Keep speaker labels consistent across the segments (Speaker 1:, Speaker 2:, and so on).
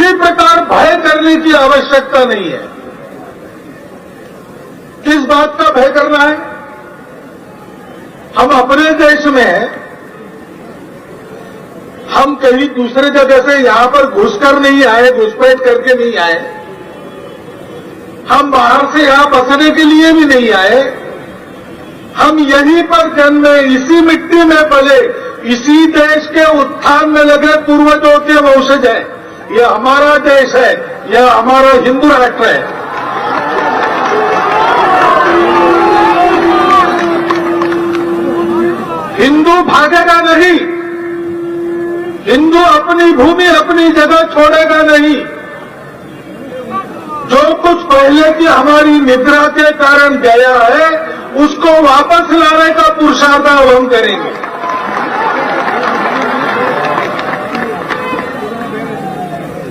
Speaker 1: किसी प्रकार भय करने की आवश्यकता नहीं है। किस बात का भय करना है? हम अपने देश में हैं, हम कहीं दूसरे जगह से यहां पर घुसकर नहीं आए, घुसपैठ करके नहीं आए, हम बाहर से यहां बसने के लिए भी नहीं आए। हम यहीं पर जन्मे, इसी मिट्टी में पले, इसी देश के उत्थान में लगे पूर्वजों के वंशज हैं। यह हमारा देश है, यह हमारा हिंदू राष्ट्र है। हिंदू भागेगा नहीं, हिंदू अपनी भूमि, अपनी जगह छोड़ेगा नहीं। जो कुछ पहले की हमारी निद्रा के कारण गया है, उसको वापस लाने का पुरुषार्थ हम करेंगे।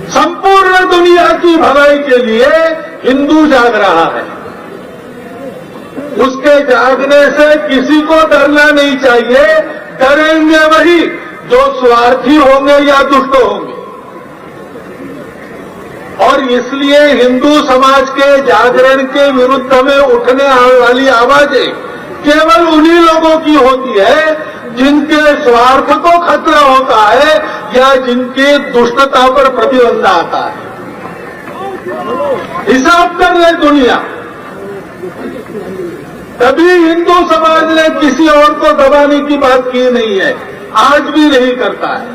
Speaker 1: संपूर्ण दुनिया की भलाई के लिए हिंदू जाग रहा है। उसके जागने से किसी को डरना नहीं चाहिए। डरेंगे वही जो स्वार्थी होंगे या दुष्ट होंगे। और इसलिए हिंदू समाज के जागरण के विरुद्ध में उठने वाली आवाजें केवल उन्हीं लोगों की होती है जिनके स्वार्थ को खतरा होता है या जिनके दुष्टता पर प्रतिबंध आता है। हिसाब कर ले दुनिया। कभी हिंदू समाज ने किसी और को दबाने की बात की नहीं है, आज भी नहीं करता है।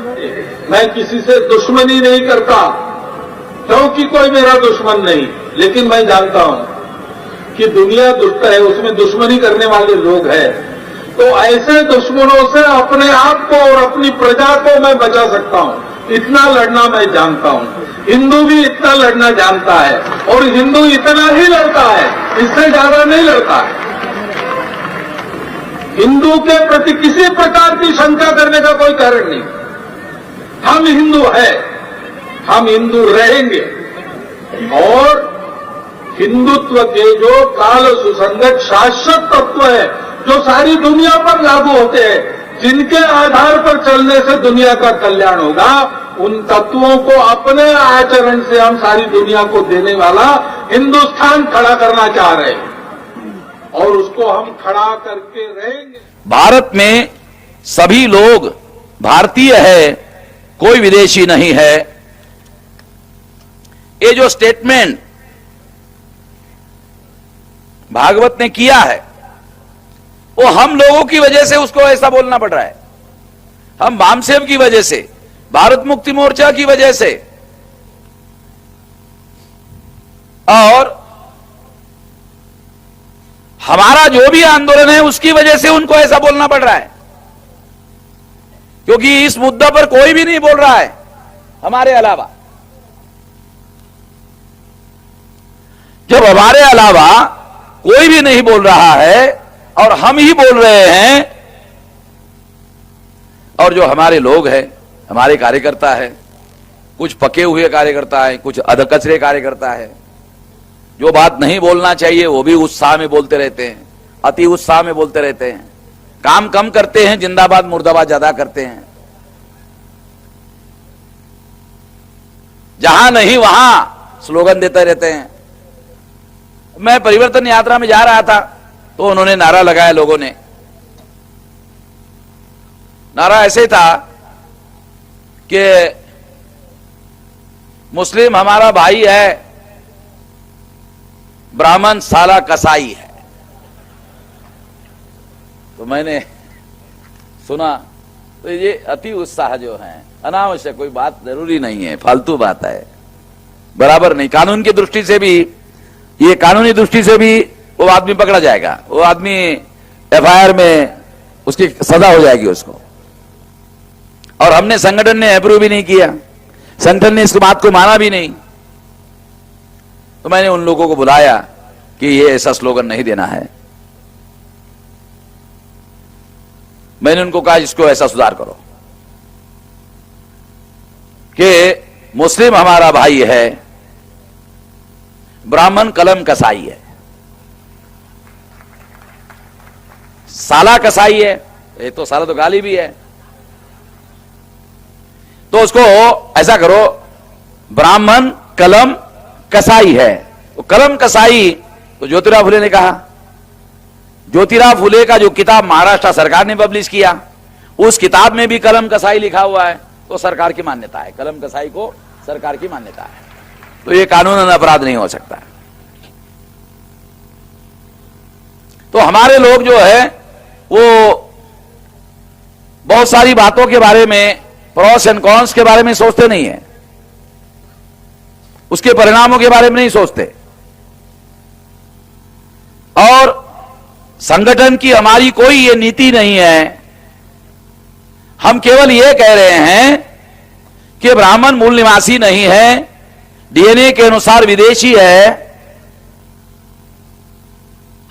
Speaker 1: मैं किसी से दुश्मनी नहीं करता, क्योंकि कोई मेरा दुश्मन नहीं, लेकिन मैं जानता हूं कि दुनिया दुष्ट है, उसमें दुश्मनी करने वाले लोग हैं। तो ऐसे दुश्मनों से अपने आप को और अपनी प्रजा को मैं बचा सकता हूं। इतना लड़ना मैं जानता हूं। हिंदू भी इतना लड़ना जानता है, और हिंदू इतना ही लड़ता है, इससे ज्यादा नहीं लड़ता है। हिंदू के प्रति किसी प्रकार की शंका करने का कोई कारण नहीं। हम हिंदू हैं, हम हिंदू रहेंगे, और हिंदुत्व के जो काल सुसंगत शाश्वत तत्व है, जो सारी दुनिया पर लागू होते हैं, जिनके आधार पर चलने से दुनिया का कल्याण होगा, उन तत्वों को अपने आचरण से हम सारी दुनिया को देने वाला हिंदुस्तान खड़ा करना चाह रहे हैं, और उसको हम खड़ा करके रहेंगे।
Speaker 2: भारत में सभी लोग भारतीय है, कोई विदेशी नहीं है। ये जो स्टेटमेंट भागवत ने किया है, वो हम लोगों की वजह से उसको ऐसा बोलना पड़ रहा है। हम वामसेव की वजह से, भारत मुक्ति मोर्चा की वजह से, और हमारा जो भी आंदोलन है उसकी वजह से उनको ऐसा बोलना पड़ रहा है, क्योंकि इस मुद्दा पर कोई भी नहीं बोल रहा है हमारे अलावा। जब हमारे अलावा कोई भी नहीं बोल रहा है और हम ही बोल रहे हैं, और जो हमारे लोग हैं, हमारे कार्यकर्ता है, कुछ पके हुए कार्यकर्ता है, कुछ अधकचरे कार्यकर्ता है, जो बात नहीं बोलना चाहिए वो भी उत्साह में बोलते रहते हैं, अति उत्साह में बोलते रहते हैं, काम कम करते हैं, जिंदाबाद मुर्दाबाद ज्यादा करते हैं। जहां नहीं वहां स्लोगन देते रहते हैं। मैं परिवर्तन यात्रा में जा रहा था तो उन्होंने नारा लगाया, लोगों ने नारा ऐसे था कि मुस्लिम हमारा भाई है, ब्राह्मण साला कसाई है। तो मैंने सुना, तो ये अति उत्साह जो है, अनावश्यक, कोई बात जरूरी नहीं है, फालतू बात है, बराबर नहीं। कानून की दृष्टि से भी, ये कानूनी दृष्टि से भी वो आदमी पकड़ा जाएगा, वो आदमी एफआईआर में उसकी सजा हो जाएगी उसको। और हमने, संगठन ने अप्रूव भी नहीं किया, संगठन ने इस बात को माना भी नहीं। तो मैंने उन लोगों को बुलाया कि ये ऐसा स्लोगन नहीं देना है। मैंने उनको कहा इसको ऐसा सुधार करो कि मुस्लिम हमारा भाई है, ब्राह्मण कलम कसाई है। साला कसाई है, ये तो साला तो गाली भी है। तो उसको ऐसा करो, ब्राह्मण कलम कसाई है। तो कलम कसाई तो ज्योतिराव फुले ने कहा। ज्योतिराव फुले का जो किताब महाराष्ट्र सरकार ने पब्लिश किया, उस किताब में भी कलम कसाई लिखा हुआ है, तो सरकार की मान्यता है, कलम कसाई को सरकार की मान्यता है, तो यह कानूनन अपराध नहीं हो सकता। तो हमारे लोग जो है वो बहुत सारी बातों के बारे में, प्रोस एंड कॉन्स के बारे में सोचते नहीं है, उसके परिणामों के बारे में नहीं सोचते। और संगठन की हमारी कोई ये नीति नहीं है। हम केवल ये कह रहे हैं कि ब्राह्मण मूल निवासी नहीं है, डीएनए के अनुसार विदेशी है।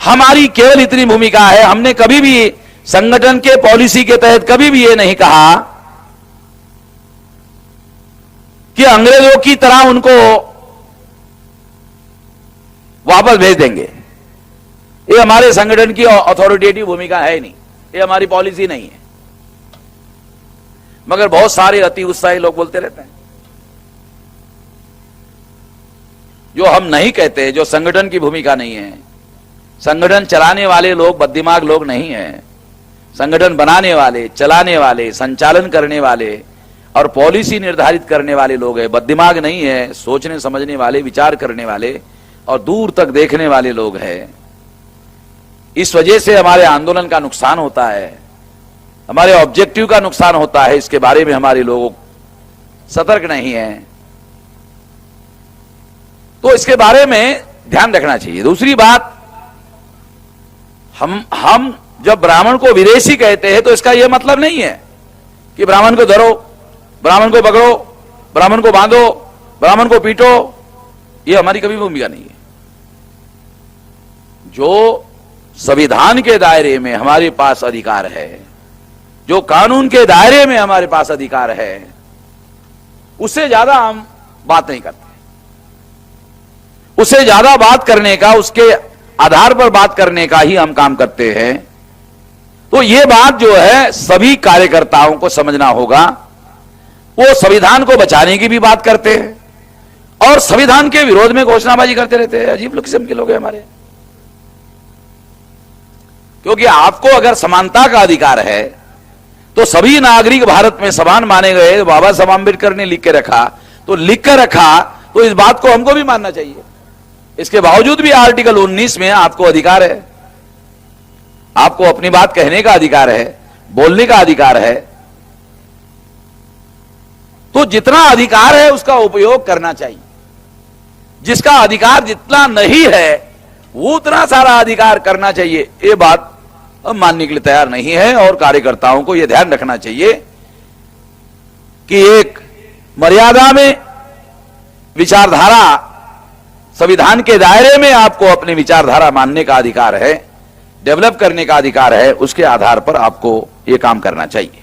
Speaker 2: हमारी केवल इतनी भूमिका है। हमने कभी भी संगठन के पॉलिसी के तहत कभी भी ये नहीं कहा कि अंग्रेजों की तरह उनको वापस भेज देंगे। ये हमारे संगठन की अथॉरिटेटिव भूमिका है नहीं, ये हमारी पॉलिसी नहीं है। मगर बहुत सारे अति उत्साही लोग बोलते रहते हैं। जो हम नहीं कहते, जो संगठन की भूमिका नहीं है। संगठन चलाने वाले लोग बद्दिमाग लोग नहीं हैं। संगठन बनाने वाले, चलाने वाले, संचालन करने वाले और पॉलिसी निर्धारित करने वाले लोग हैं। बद्दिमाग नहीं है, सोचने समझने वाले, विचार करने वाले और दूर तक देखने वाले लोग हैं। इस वजह से हमारे आंदोलन का नुकसान होता है, हमारे ऑब्जेक्टिव का नुकसान होता है। इसके बारे में हमारे लोग सतर्क नहीं है, तो इसके बारे में ध्यान रखना चाहिए। दूसरी बात, हम जब ब्राह्मण को विदेशी कहते हैं तो इसका यह मतलब नहीं है कि ब्राह्मण को धरो, ब्राह्मण को पकड़ो, ब्राह्मण को बांधो, ब्राह्मण को पीटो। यह हमारी कभी भूमिका नहीं है। जो संविधान के दायरे में हमारे पास अधिकार है, जो कानून के दायरे में हमारे पास अधिकार है, उससे ज्यादा हम बात नहीं करते। उससे ज्यादा बात करने का, उसके आधार पर बात करने का ही हम काम करते हैं। तो यह बात जो है सभी कार्यकर्ताओं को समझना होगा। वो संविधान को बचाने की भी बात करते हैं और संविधान के विरोध में घोषणाबाजी करते रहते हैं। अजीब किस्म के लोग हैं हमारे। क्योंकि आपको अगर समानता का अधिकार है तो सभी नागरिक भारत में समान माने गए। बाबा साहब आंबेडकर ने लिख के रखा, तो लिख कर रखा, तो इस बात को हमको भी मानना चाहिए। इसके बावजूद भी आर्टिकल 19 में आपको अधिकार है, आपको अपनी बात कहने का अधिकार है, बोलने का अधिकार है। तो जितना अधिकार है उसका उपयोग करना चाहिए। जिसका अधिकार जितना नहीं है वो उतना सारा अधिकार करना चाहिए। ये बात अब मानने के लिए तैयार नहीं है और कार्यकर्ताओं को यह ध्यान रखना चाहिए कि एक मर्यादा में विचारधारा, संविधान के दायरे में आपको अपनी विचारधारा मानने का अधिकार है, डेवलप करने का अधिकार है। उसके आधार पर आपको यह काम करना चाहिए।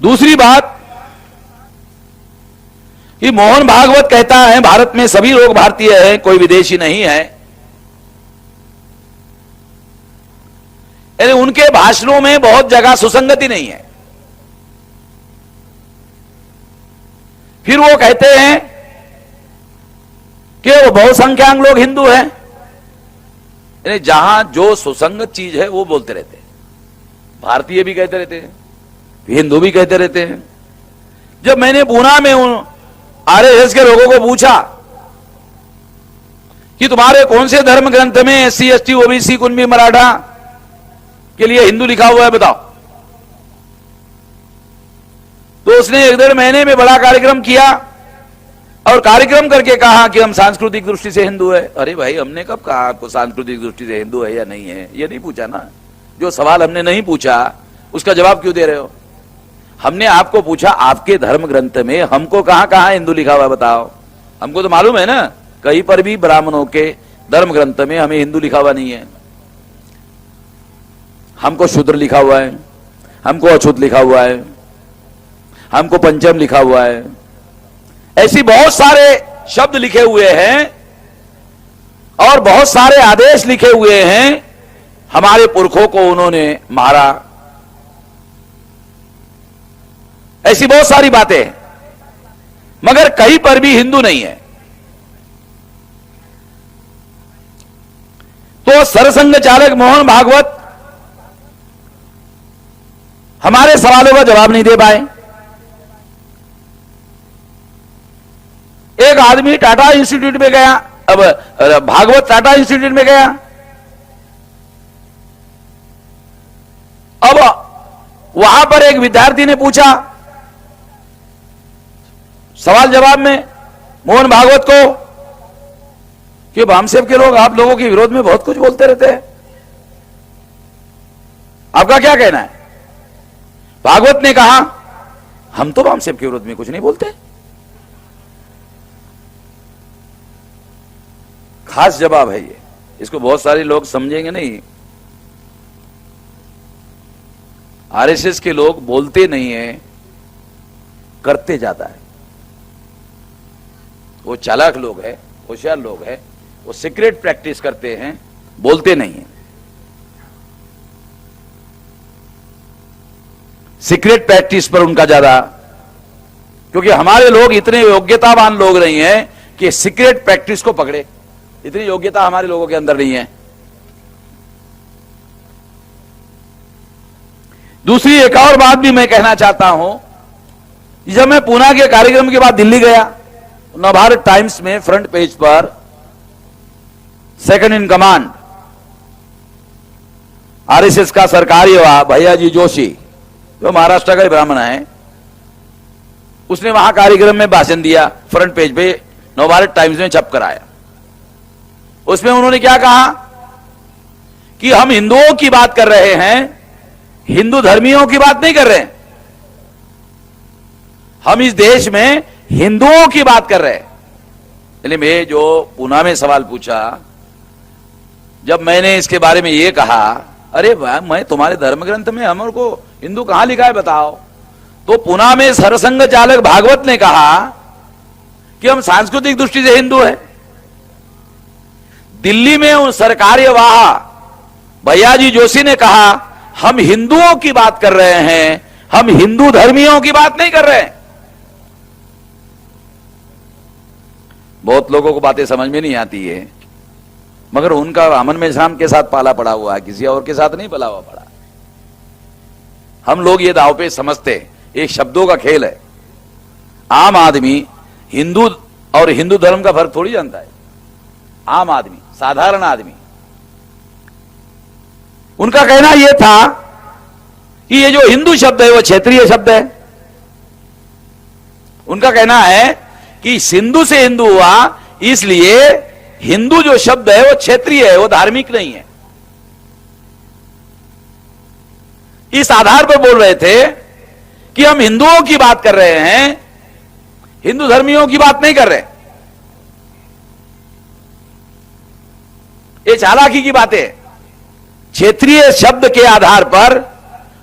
Speaker 2: दूसरी बात कि मोहन भागवत कहता है भारत में सभी लोग भारतीय हैं, कोई विदेशी नहीं है। यानी उनके भाषणों में बहुत जगह सुसंगति नहीं है। फिर वो कहते हैं कि वो बहुसंख्यक लोग हिंदू हैं। यानी जहां जो सुसंगत चीज है वो बोलते रहते हैं। भारतीय भी कहते रहते हैं, हिंदू भी कहते रहते हैं। जब मैंने पूना में उन आरएसएस के लोगों को पूछा कि तुम्हारे कौन से धर्म ग्रंथ में SC, ST, OBC, Kunbi, Maratha के लिए हिंदू लिखा हुआ है, बताओ। तो उसने 1-1.5 महीने में बड़ा कार्यक्रम किया और कार्यक्रम करके कहा कि हम सांस्कृतिक दृष्टि से हिंदू है। अरे भाई, हमने कब कहा आपको सांस्कृतिक दृष्टि से हिंदू है या नहीं है? ये नहीं पूछा ना। जो सवाल हमने नहीं पूछा उसका जवाब क्यों दे रहे हो? हमने आपको पूछा आपके धर्म ग्रंथ में हमको कहां कहां हिंदू लिखा हुआ बताओ। हमको तो मालूम है ना, कहीं पर भी ब्राह्मणों के धर्म ग्रंथ में हमें हिंदू लिखा हुआ नहीं है। हमको शूद्र लिखा हुआ है, हमको अछूत लिखा हुआ है, हमको पंचम लिखा हुआ है। ऐसी बहुत सारे शब्द लिखे हुए हैं और बहुत सारे आदेश लिखे हुए हैं। हमारे पुरखों को उन्होंने मारा, ऐसी बहुत सारी बातें हैं। मगर कहीं पर भी हिंदू नहीं है। तो सरसंघ चालक मोहन भागवत हमारे सवालों का जवाब नहीं दे पाए। एक आदमी टाटा इंस्टीट्यूट में गया, अब भागवत टाटा इंस्टीट्यूट में गया, अब वहां पर एक विद्यार्थी ने पूछा सवाल जवाब में मोहन भागवत को कि भामसेब के लोग आप लोगों के विरोध में बहुत कुछ बोलते रहते हैं, आपका क्या कहना है? भागवत ने कहा हम तो भामसेब के विरोध में कुछ नहीं बोलते। खास जवाब है ये, इसको बहुत सारे लोग समझेंगे नहीं। आरएसएस के लोग बोलते नहीं है, करते ज्यादा है। वो चालाक लोग है, होशियार लोग है, वो सीक्रेट प्रैक्टिस करते हैं, बोलते नहीं है। सीक्रेट प्रैक्टिस पर उनका ज्यादा, क्योंकि हमारे लोग इतने योग्यतावान लोग नहीं हैं कि सीक्रेट प्रैक्टिस को पकड़े, इतनी योग्यता हमारे लोगों के अंदर नहीं है। दूसरी एक और बात भी मैं कहना चाहता हूं, जब मैं पूना के कार्यक्रम के बाद दिल्ली गया, नवभारत टाइम्स में फ्रंट पेज पर सेकंड इन कमांड आरएसएस का सरकारी भैया जी जोशी, जो महाराष्ट्र का ही ब्राह्मण है, उसने वहां कार्यक्रम में भाषण दिया, फ्रंट पेज पे नवभारत टाइम्स में छप कर आया। उसमें उन्होंने क्या कहा कि हम हिंदुओं की बात कर रहे हैं, हिंदू धर्मियों की बात नहीं कर रहे हैं, हम इस देश में हिंदुओं की बात कर रहे हैं। यानी मैं जो पूना में सवाल पूछा, जब मैंने इसके बारे में ये कहा, अरे भाई मैं तुम्हारे धर्म ग्रंथ में हमर को हिंदू कहां लिखा है बताओ, तो पूना में सरसंघ चालक भागवत ने कहा कि हम सांस्कृतिक दृष्टि से हिंदू हैं। दिल्ली में उन सरकारी भैया जी जोशी ने कहा हम हिंदुओं की बात कर रहे हैं, हम हिंदू धर्मियों की बात नहीं कर रहे हैं। बहुत लोगों को बातें समझ में नहीं आती है, मगर उनका अमन मेश्राम के साथ पाला पड़ा हुआ है, किसी और के साथ नहीं पला हुआ पड़ा। हम लोग ये दाव पे समझते, एक शब्दों का खेल है। आम आदमी हिंदू और हिंदू धर्म का फर्क थोड़ी जानता है। आम आदमी, साधारण आदमी, उनका कहना यह था कि ये जो हिंदू शब्द है वो क्षेत्रीय शब्द है। उनका कहना है कि सिंधु से हिंदू हुआ, इसलिए हिंदू जो शब्द है वो क्षेत्रीय है, वो धार्मिक नहीं है। इस आधार पर बोल रहे थे कि हम हिंदुओं की बात कर रहे हैं, हिंदू धर्मियों की बात नहीं कर रहे। ये चालाकी की बातें। क्षेत्रीय शब्द के आधार पर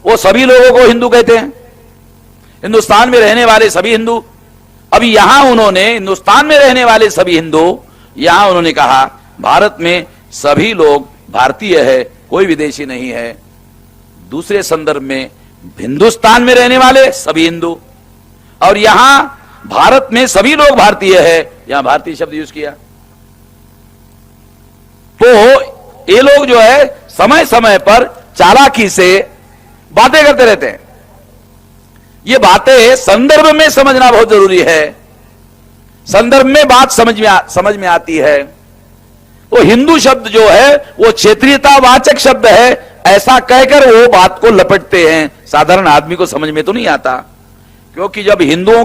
Speaker 2: वो सभी लोगों को हिंदू कहते हैं, हिंदुस्तान में रहने वाले सभी हिंदू। अभी यहां उन्होंने हिंदुस्तान में रहने वाले सभी हिंदू, यहां उन्होंने कहा भारत में सभी लोग भारतीय है, कोई विदेशी नहीं है। दूसरे संदर्भ में हिंदुस्तान में रहने वाले सभी हिंदू, और यहां भारत में सभी लोग भारतीय है, यहां भारतीय शब्द यूज किया। तो ये लोग जो है समय समय पर चालाकी से बातें करते रहते हैं। ये बातें संदर्भ में समझना बहुत जरूरी है, संदर्भ में बात समझ में आती है। तो हिंदू शब्द जो है वो क्षेत्रीयतावाचक शब्द है, ऐसा कहकर वो बात को लपेटते हैं। साधारण आदमी को समझ में तो नहीं आता, क्योंकि जब हिंदुओं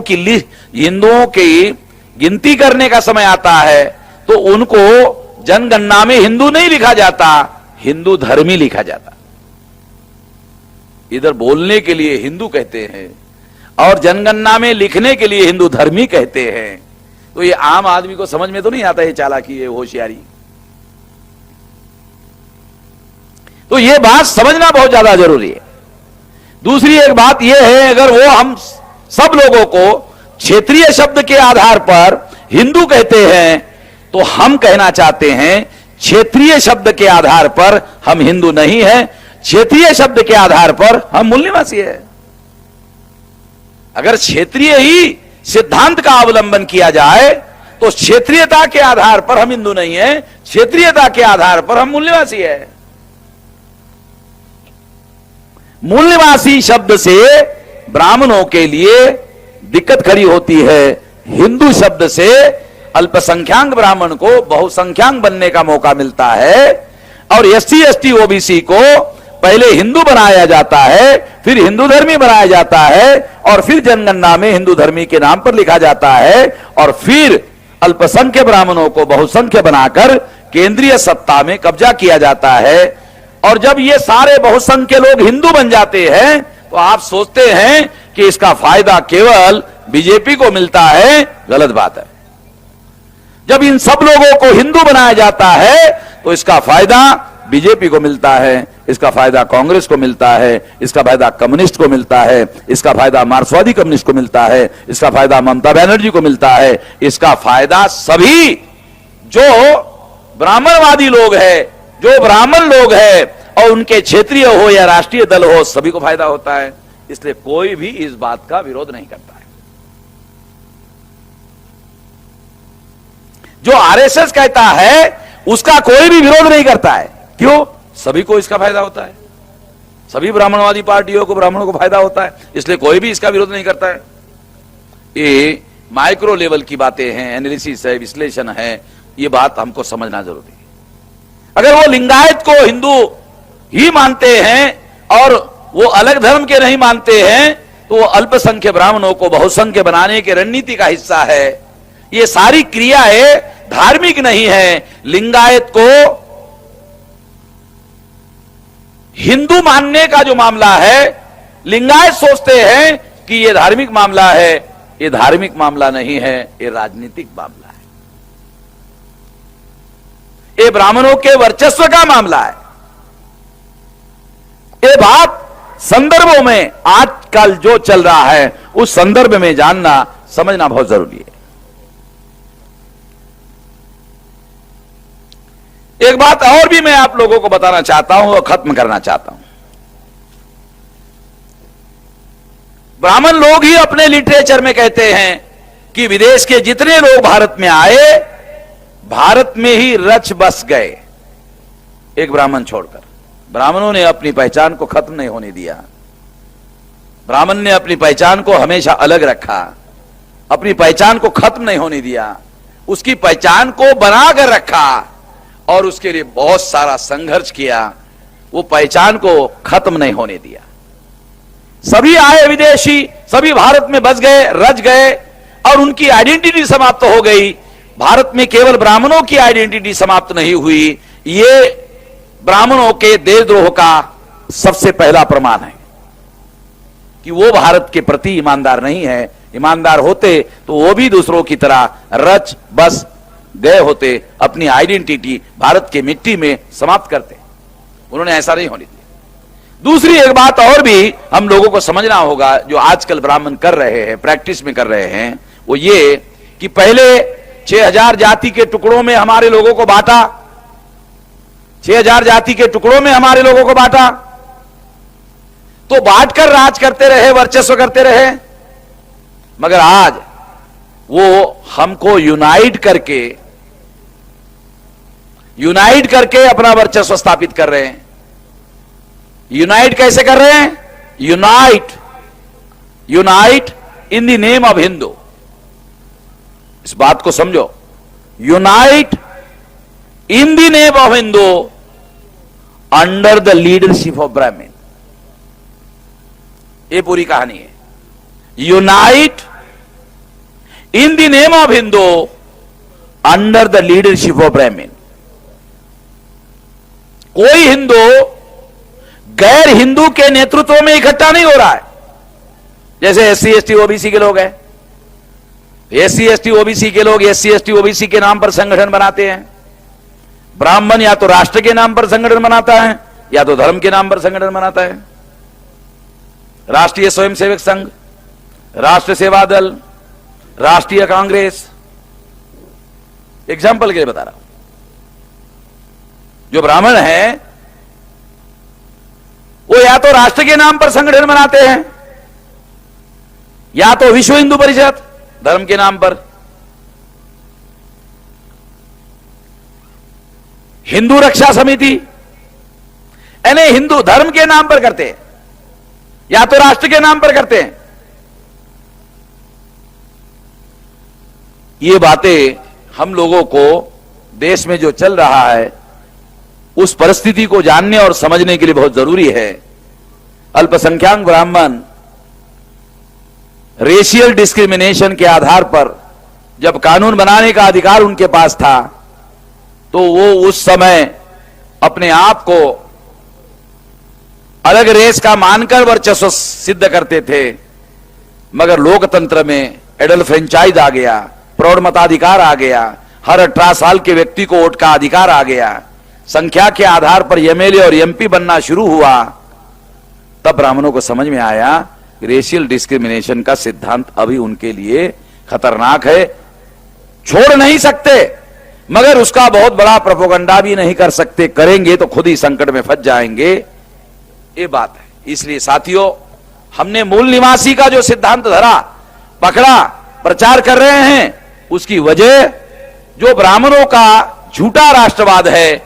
Speaker 2: की गिनती करने का समय आता है तो उनको जनगणना में हिंदू नहीं लिखा जाता, हिंदू धर्मी लिखा जाता। इधर बोलने के लिए हिंदू कहते हैं और जनगणना में लिखने के लिए हिंदू धर्मी कहते हैं। तो ये आम आदमी को समझ में तो नहीं आता, ये चालाकी, ये होशियारी। तो ये बात समझना बहुत ज्यादा जरूरी है। दूसरी एक बात यह है, अगर वो हम सब लोगों को क्षेत्रीय शब्द के आधार पर हिंदू कहते हैं, तो हम कहना चाहते हैं क्षेत्रीय शब्द के आधार पर हम हिंदू नहीं हैं, क्षेत्रीय शब्द के आधार पर हम मूल निवासी है। अगर क्षेत्रीय ही सिद्धांत का अवलंबन किया जाए तो क्षेत्रीयता के आधार पर हम हिंदू नहीं है, क्षेत्रीयता के आधार पर हम मूल निवासी है। मूल निवासी शब्द से ब्राह्मणों के लिए दिक्कत खड़ी होती है, हिंदू शब्द से अल्पसंख्याक ब्राह्मण को बहुसंख्याक बनने का मौका मिलता है। और एससी एसटी ओबीसी को पहले हिंदू बनाया जाता है, फिर हिंदू धर्मी बनाया जाता है, और फिर जनगणना में हिंदू धर्मी के नाम पर लिखा जाता है, और फिर अल्पसंख्यक ब्राह्मणों को बहुसंख्य बनाकर केंद्रीय सत्ता में कब्जा किया जाता है। और जब ये सारे बहुसंख्य लोग हिंदू बन जाते हैं तो आप सोचते हैं कि इसका फायदा केवल बीजेपी को मिलता है। गलत बात है। जब इन सब लोगों को हिंदू बनाया जाता है तो इसका फायदा बीजेपी को मिलता है, इसका फायदा कांग्रेस को मिलता है, इसका फायदा कम्युनिस्ट को मिलता है, इसका फायदा मार्क्सवादी कम्युनिस्ट को मिलता है, इसका फायदा ममता बनर्जी को मिलता है, इसका फायदा सभी जो ब्राह्मणवादी लोग हैं, जो ब्राह्मण लोग हैं, और उनके क्षेत्रीय हो या राष्ट्रीय दल हो, सभी को फायदा होता है। इसलिए कोई भी इस बात का विरोध नहीं करता है। जो आरएसएस कहता है उसका कोई भी विरोध नहीं करता है। क्यों? सभी को इसका फायदा होता है, सभी ब्राह्मणवादी पार्टियों को, ब्राह्मणों को फायदा होता है, इसलिए कोई भी इसका विरोध नहीं करता है। ये माइक्रो लेवल की बातें हैं, एनालिसिस है, विश्लेषण है, ये बात हमको समझना जरूरी है। अगर वो लिंगायत को हिंदू ही मानते हैं और वो अलग धर्म के नहीं मानते हैं तो वो अल्पसंख्यक ब्राह्मणों को बहुसंख्य बनाने की रणनीति का हिस्सा है। ये सारी क्रियाएं धार्मिक नहीं है। लिंगायत को हिंदू मानने का जो मामला है, लिंगायत सोचते हैं कि ये धार्मिक मामला है। ये धार्मिक मामला नहीं है, ये राजनीतिक मामला है। ये ब्राह्मणों के वर्चस्व का मामला है। ये बात संदर्भों में आजकल जो चल रहा है उस संदर्भ में जानना समझना बहुत जरूरी है। एक बात और भी मैं आप लोगों को बताना चाहता हूं और खत्म करना चाहता हूं। ब्राह्मण लोग ही अपने लिटरेचर में कहते हैं कि विदेश के जितने लोग भारत में आए, भारत में ही रच बस गए, एक ब्राह्मण छोड़कर। ब्राह्मणों ने अपनी पहचान को खत्म नहीं होने दिया। ब्राह्मण ने अपनी पहचान को हमेशा अलग रखा, अपनी पहचान को खत्म नहीं होने दिया, उसकी पहचान को बनाकर रखा और उसके लिए बहुत सारा संघर्ष किया। वो पहचान को खत्म नहीं होने दिया। सभी आए विदेशी, सभी भारत में बस गए, रच गए और उनकी आइडेंटिटी समाप्त हो गई। भारत में केवल ब्राह्मणों की आइडेंटिटी समाप्त नहीं हुई। ये ब्राह्मणों के देशद्रोह का सबसे पहला प्रमाण है कि वो भारत के प्रति ईमानदार नहीं है। ईमानदार होते तो वो भी दूसरों की तरह रच बस गए होते, अपनी आइडेंटिटी भारत के मिट्टी में समाप्त करते। उन्होंने ऐसा नहीं होने दिया। दूसरी एक बात और भी हम लोगों को समझना होगा, जो आजकल ब्राह्मण कर रहे हैं, प्रैक्टिस में कर रहे हैं, वो ये कि पहले 6000 जाति के टुकड़ों में हमारे लोगों को बांटा, 6000 जाति के टुकड़ों में हमारे लोगों को बांटा, तो बांटकर राज करते रहे, वर्चस्व करते रहे। मगर आज वो हमको यूनाइट करके अपना वर्चस्व स्थापित कर रहे हैं। यूनाइट कैसे कर रहे हैं? Unite in the name of Hindu. इस बात को समझो, unite in the name of Hindu under the leadership of ब्राह्मण। ये पूरी कहानी है। Unite in the name of Hindu under the leadership of ब्राह्मण। कोई हिंदू गैर हिंदू के नेतृत्व में इकट्ठा नहीं हो रहा है। जैसे एससी एसटी ओबीसी के लोग हैं, एससी एसटी ओबीसी के लोग एससी एसटी ओबीसी के नाम पर संगठन बनाते हैं। ब्राह्मण या तो राष्ट्र के नाम पर संगठन बनाता है या तो धर्म के नाम पर संगठन बनाता है। राष्ट्रीय स्वयंसेवक संघ, राष्ट्र सेवा दल, राष्ट्रीय कांग्रेस, एग्जाम्पल के लिए बता रहा हूं। जो ब्राह्मण है वो या तो राष्ट्र के नाम पर संगठन बनाते हैं या तो विश्व हिंदू परिषद धर्म के नाम पर। हिंदू रक्षा समिति, यानी हिंदू धर्म के नाम पर करते हैं या तो राष्ट्र के नाम पर करते हैं। ये बातें हम लोगों को देश में जो चल रहा है उस परिस्थिति को जानने और समझने के लिए बहुत जरूरी है। अल्पसंख्यक ब्राह्मण रेशियल डिस्क्रिमिनेशन के आधार पर जब कानून बनाने का अधिकार उनके पास था तो वो उस समय अपने आप को अलग रेस का मानकर वर्चस्व सिद्ध करते थे, मगर लोकतंत्र में एडल्ट फ्रेंचाइज आ गया, प्रौढ़ मताधिकार आ गया, हर 18 साल के व्यक्ति को वोट का अधिकार आ गया, संख्या के आधार पर एमएलए और एमपी बनना शुरू हुआ। तब ब्राह्मणों को समझ में आया रेशियल डिस्क्रिमिनेशन का सिद्धांत अभी उनके लिए खतरनाक है, छोड़ नहीं सकते, मगर उसका बहुत बड़ा प्रोपेगेंडा भी नहीं कर सकते, करेंगे तो खुद ही संकट में फंस जाएंगे। ये बात है। इसलिए साथियों, हमने मूल निवासी का जो सिद्धांत धरा, पकड़ा, प्रचार कर रहे हैं, उसकी वजह जो ब्राह्मणों का झूठा राष्ट्रवाद है,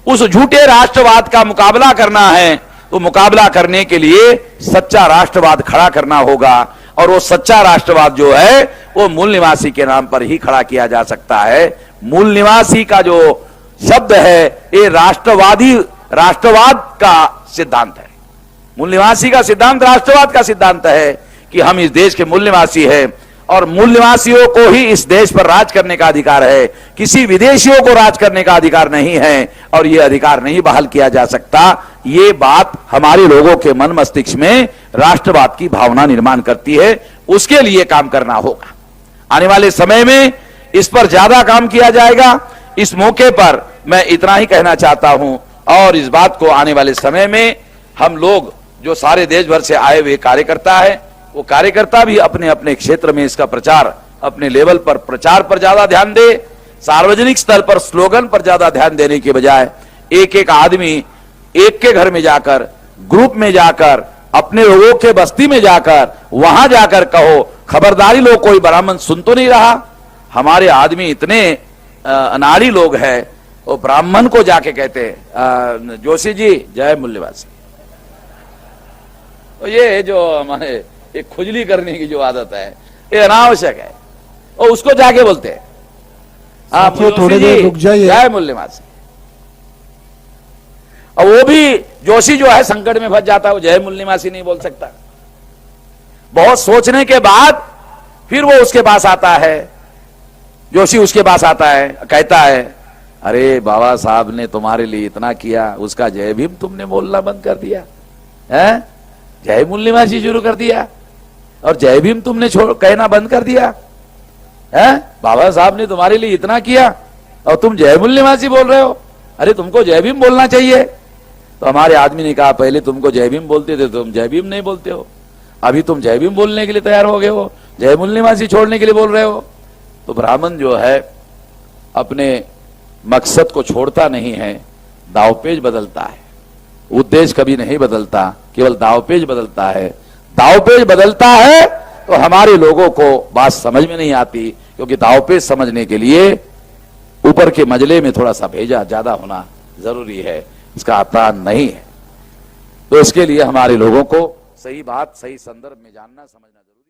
Speaker 2: उस झूठे राष्ट्रवाद का मुकाबला करना है, तो मुकाबला करने के लिए सच्चा राष्ट्रवाद खड़ा करना होगा। और वो सच्चा राष्ट्रवाद जो है वो मूल निवासी के नाम पर ही खड़ा किया जा सकता है। मूल निवासी का जो शब्द है ये राष्ट्रवाद का सिद्धांत है। मूल निवासी का सिद्धांत राष्ट्रवाद का सिद्धांत है कि हम इस देश के मूल निवासी हैं और मूल निवासियों को ही इस देश पर राज करने का अधिकार है, किसी विदेशियों को राज करने का अधिकार नहीं है और यह अधिकार नहीं बहाल किया जा सकता। ये बात हमारे लोगों के मन मस्तिष्क में राष्ट्रवाद की भावना निर्माण करती है, उसके लिए काम करना होगा। आने वाले समय में इस पर ज्यादा काम किया जाएगा। इस मौके पर मैं इतना ही कहना चाहता हूं और इस बात को आने वाले समय में हम लोग जो सारे देश भर से आए हुए कार्यकर्ता है, वो कार्यकर्ता भी अपने अपने क्षेत्र में इसका प्रचार, अपने लेवल पर प्रचार पर ज्यादा ध्यान दे। सार्वजनिक स्तर पर स्लोगन पर ज्यादा ध्यान देने के बजाय एक एक आदमी एक के घर में जाकर, ग्रुप में जाकर, अपने लोगों के बस्ती में जाकर, वहां जाकर कहो खबरदारी लो, कोई ब्राह्मण सुन तो नहीं रहा। हमारे आदमी इतने अनाड़ी लोग हैं, वो ब्राह्मण को जाके कहते हैं जोशी जी जय मूल्यवासी। तो ये जो हमारे एक खुजली करने की जो आदत है ये अनावश्यक है, और उसको जाके बोलते हैं आप
Speaker 3: थोड़े देर रुक जाइए,
Speaker 2: जय मूल्यवासी। और वो भी जोशी जो है संकट में फंस जाता है, वो जय मूल निवासी नहीं बोल सकता। बहुत सोचने के बाद फिर वो उसके पास आता है, जोशी उसके पास आता है, कहता है अरे बाबा साहब ने तुम्हारे लिए इतना किया, उसका जय भीम तुमने बोलना बंद कर दिया है, जय मूल निवासी शुरू कर दिया और जय भीम तुमने कहना बंद कर दिया है। बाबा साहब ने तुम्हारे लिए इतना किया और तुम जय मूल निवासी बोल रहे हो, अरे तुमको जय भीम बोलना चाहिए। तो हमारे आदमी ने कहा पहले तुमको जय भीम बोलते थे, तुम जय भीम नहीं बोलते हो, अभी तुम जय भीम बोलने के लिए तैयार हो गए हो, जय मूल निवासी छोड़ने के लिए बोल रहे हो। तो ब्राह्मण जो है अपने मकसद को छोड़ता नहीं है, दावपेच बदलता है, उद्देश्य कभी नहीं बदलता, केवल दावपेच बदलता है। दावपेच बदलता है तो हमारे लोगों को बात समझ में नहीं आती, क्योंकि दावपेच समझने के लिए ऊपर के मजले में थोड़ा सा भेजा ज्यादा होना जरूरी है, इसका आसान नहीं है। तो इसके लिए हमारे लोगों को सही बात सही संदर्भ में जानना समझना जरूरी है।